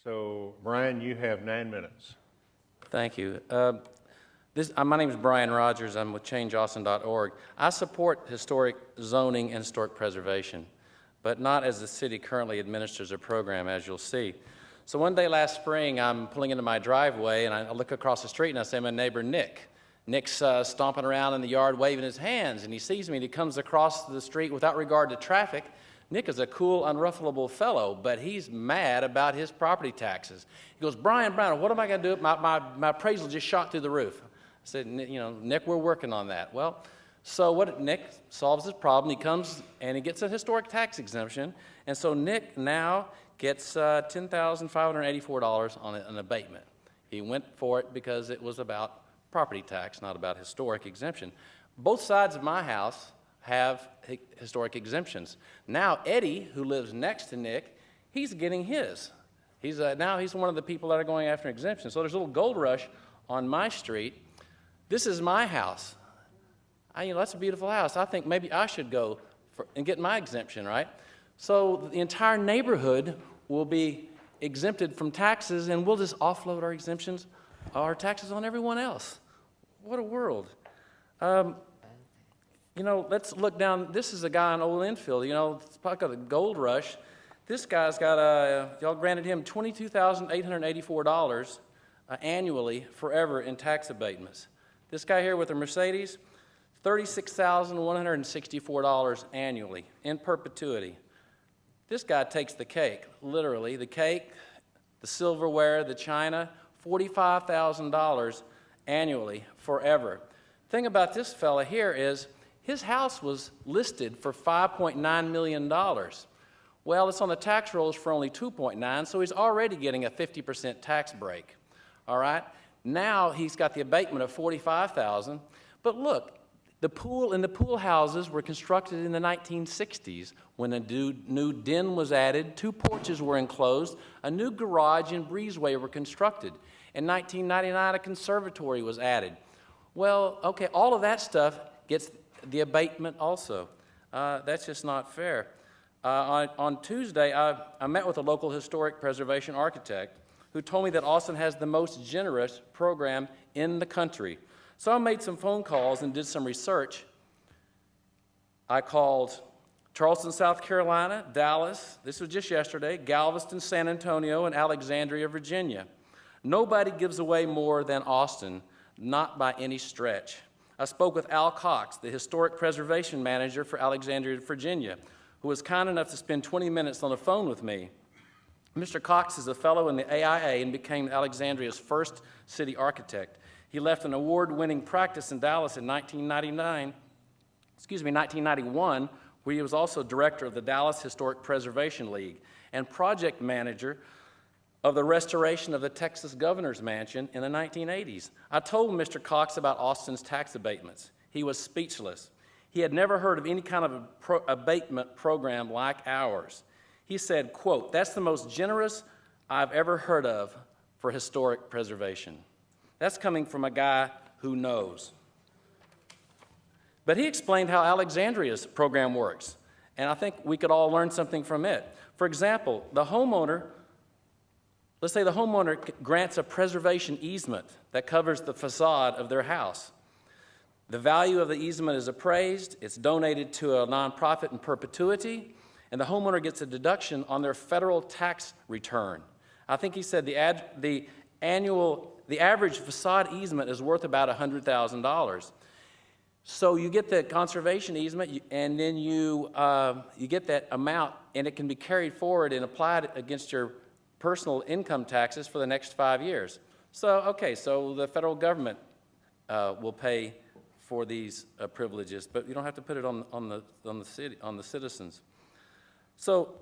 So, Brian, you have 9 minutes. Thank you. My name is Brian Rodgers. I'm with ChangeAustin.org. I support historic zoning and historic preservation, but not as the city currently administers a program, as you'll see. So one day last spring, I'm pulling into my driveway, and I look across the street, and I say, my neighbor, Nick. Nick's stomping around in the yard waving his hands, and he sees me, and he comes across the street without regard to traffic. Nick is a cool, unruffleable fellow, but he's mad about his property taxes. He goes, Brian, what am I going to do? My appraisal just shot through the roof. I said, Nick, we're working on that. Well, so Nick solves his problem. He comes and he gets a historic tax exemption, and so Nick now gets $10,584 on an abatement. He went for it because it was about property tax, not about historic exemption. Both sides of my house have historic exemptions. Now Eddie, who lives next to Nick, he's getting his. Now he's one of the people that are going after an exemption. So there's a little gold rush on my street. This is my house. That's a beautiful house. I think maybe I should go and get my exemption, right? So the entire neighborhood will be exempted from taxes, and we'll just offload our taxes on everyone else. What a world. Let's look down. This is a guy in Old Enfield. It's probably got a gold rush. This guy's got y'all granted him $22,884 annually forever in tax abatements. This guy here with a Mercedes, $36,164 annually in perpetuity. This guy takes the cake, literally. The cake, the silverware, the china, $45,000 annually forever. The thing about this fella here is his house was listed for $5.9 million. Well, it's on the tax rolls for only $2.9, so he's already getting a 50% tax break. All right? Now he's got the abatement of $45,000. But look, the pool houses were constructed in the 1960s when a new den was added, 2 porches were enclosed, a new garage and breezeway were constructed. In 1999, a conservatory was added. Well, okay, all of that stuff gets the abatement also. That's just not fair. On Tuesday, I met with a local historic preservation architect who told me that Austin has the most generous program in the country. So I made some phone calls and did some research. I called Charleston, South Carolina, Dallas, this was just yesterday, Galveston, San Antonio, and Alexandria, Virginia. Nobody gives away more than Austin, not by any stretch. I spoke with Al Cox, the historic preservation manager for Alexandria, Virginia, who was kind enough to spend 20 minutes on the phone with me. Mr. Cox is a fellow in the AIA and became Alexandria's first city architect. He left an award-winning practice in Dallas in 1991, where he was also director of the Dallas Historic Preservation League and project manager of the restoration of the Texas Governor's Mansion in the 1980s. I told Mr. Cox about Austin's tax abatements. He was speechless. He had never heard of any kind of abatement program like ours. He said, quote, "That's the most generous I've ever heard of for historic preservation." That's coming from a guy who knows. But he explained how Alexandria's program works, and I think we could all learn something from it. For example, let's say the homeowner grants a preservation easement that covers the facade of their house. The value of the easement is appraised, it's donated to a nonprofit in perpetuity, and the homeowner gets a deduction on their federal tax return. I think he said the average facade easement is worth about $100,000. So you get the conservation easement, and then you get that amount, and it can be carried forward and applied against your personal income taxes for the next 5 years. So the federal government will pay for these privileges, but you don't have to put it on the citizens. So,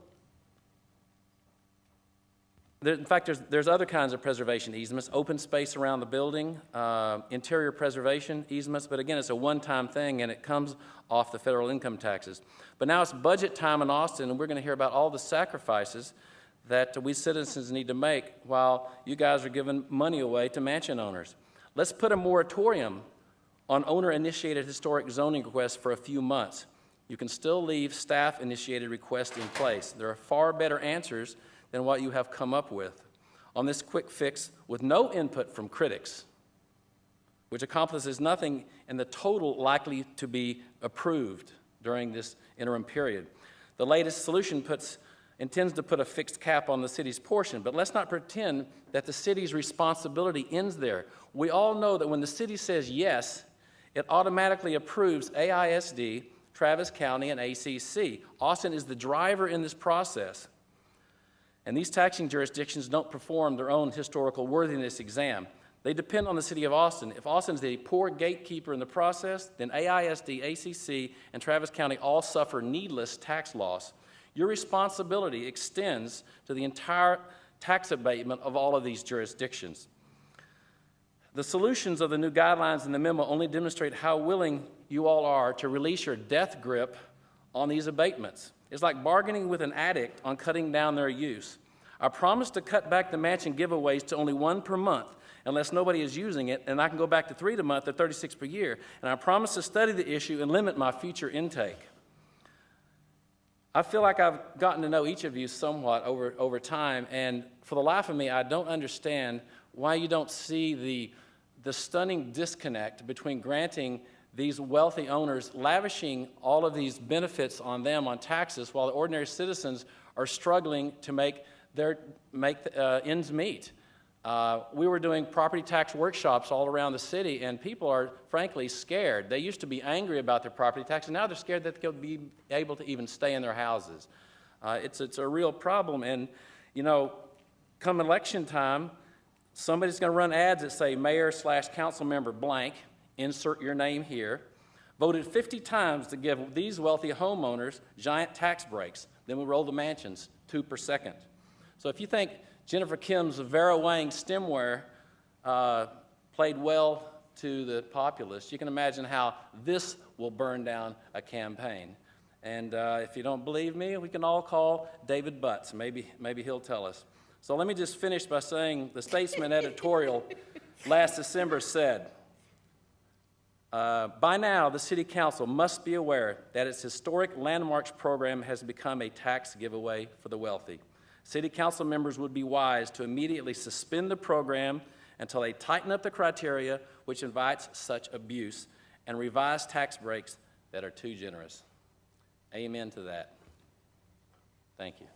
in fact, there's other kinds of preservation easements, open space around the building, interior preservation easements, but again, it's a one-time thing, and it comes off the federal income taxes. But now it's budget time in Austin, and we're going to hear about all the sacrifices that we citizens need to make while you guys are giving money away to mansion owners. Let's put a moratorium on owner-initiated historic zoning requests for a few months. You can still leave staff-initiated requests in place. There are far better answers than what you have come up with. on this quick fix with no input from critics, which accomplishes nothing in the total likely to be approved during this interim period. The latest solution intends to put a fixed cap on the city's portion, but let's not pretend that the city's responsibility ends there. We all know that when the city says yes, it automatically approves AISD, Travis County, and ACC. Austin is the driver in this process. And these taxing jurisdictions don't perform their own historical worthiness exam. They depend on the city of Austin. If Austin is a poor gatekeeper in the process, then AISD, ACC, and Travis County all suffer needless tax loss. Your responsibility extends to the entire tax abatement of all of these jurisdictions. The solutions of the new guidelines in the memo only demonstrate how willing you all are to release your death grip on these abatements. It's like bargaining with an addict on cutting down their use. I promise to cut back the mansion giveaways to only 1 per month, unless nobody is using it, and I can go back to 3 a month or 36 per year. And I promise to study the issue and limit my future intake. I feel like I've gotten to know each of you somewhat over time, and for the life of me, I don't understand why you don't see the stunning disconnect between granting these wealthy owners, lavishing all of these benefits on them on taxes, while the ordinary citizens are struggling to make ends meet. We were doing property tax workshops all around the city, and people are, frankly, scared. They used to be angry about their property tax, and now they're scared that they'll be able to even stay in their houses. It's a real problem, and, you know, come election time, somebody's going to run ads that say mayor/council member blank, insert your name here, voted 50 times to give these wealthy homeowners giant tax breaks. Then we roll the mansions 2 per second. So if you think Jennifer Kim's Vera Wang stemware played well to the populace, you can imagine how this will burn down a campaign. And if you don't believe me, we can all call David Butts. Maybe he'll tell us. So let me just finish by saying the Statesman editorial last December said, by now, the City Council must be aware that its historic Landmarks program has become a tax giveaway for the wealthy. City Council members would be wise to immediately suspend the program until they tighten up the criteria which invites such abuse and revise tax breaks that are too generous. Amen to that. Thank you.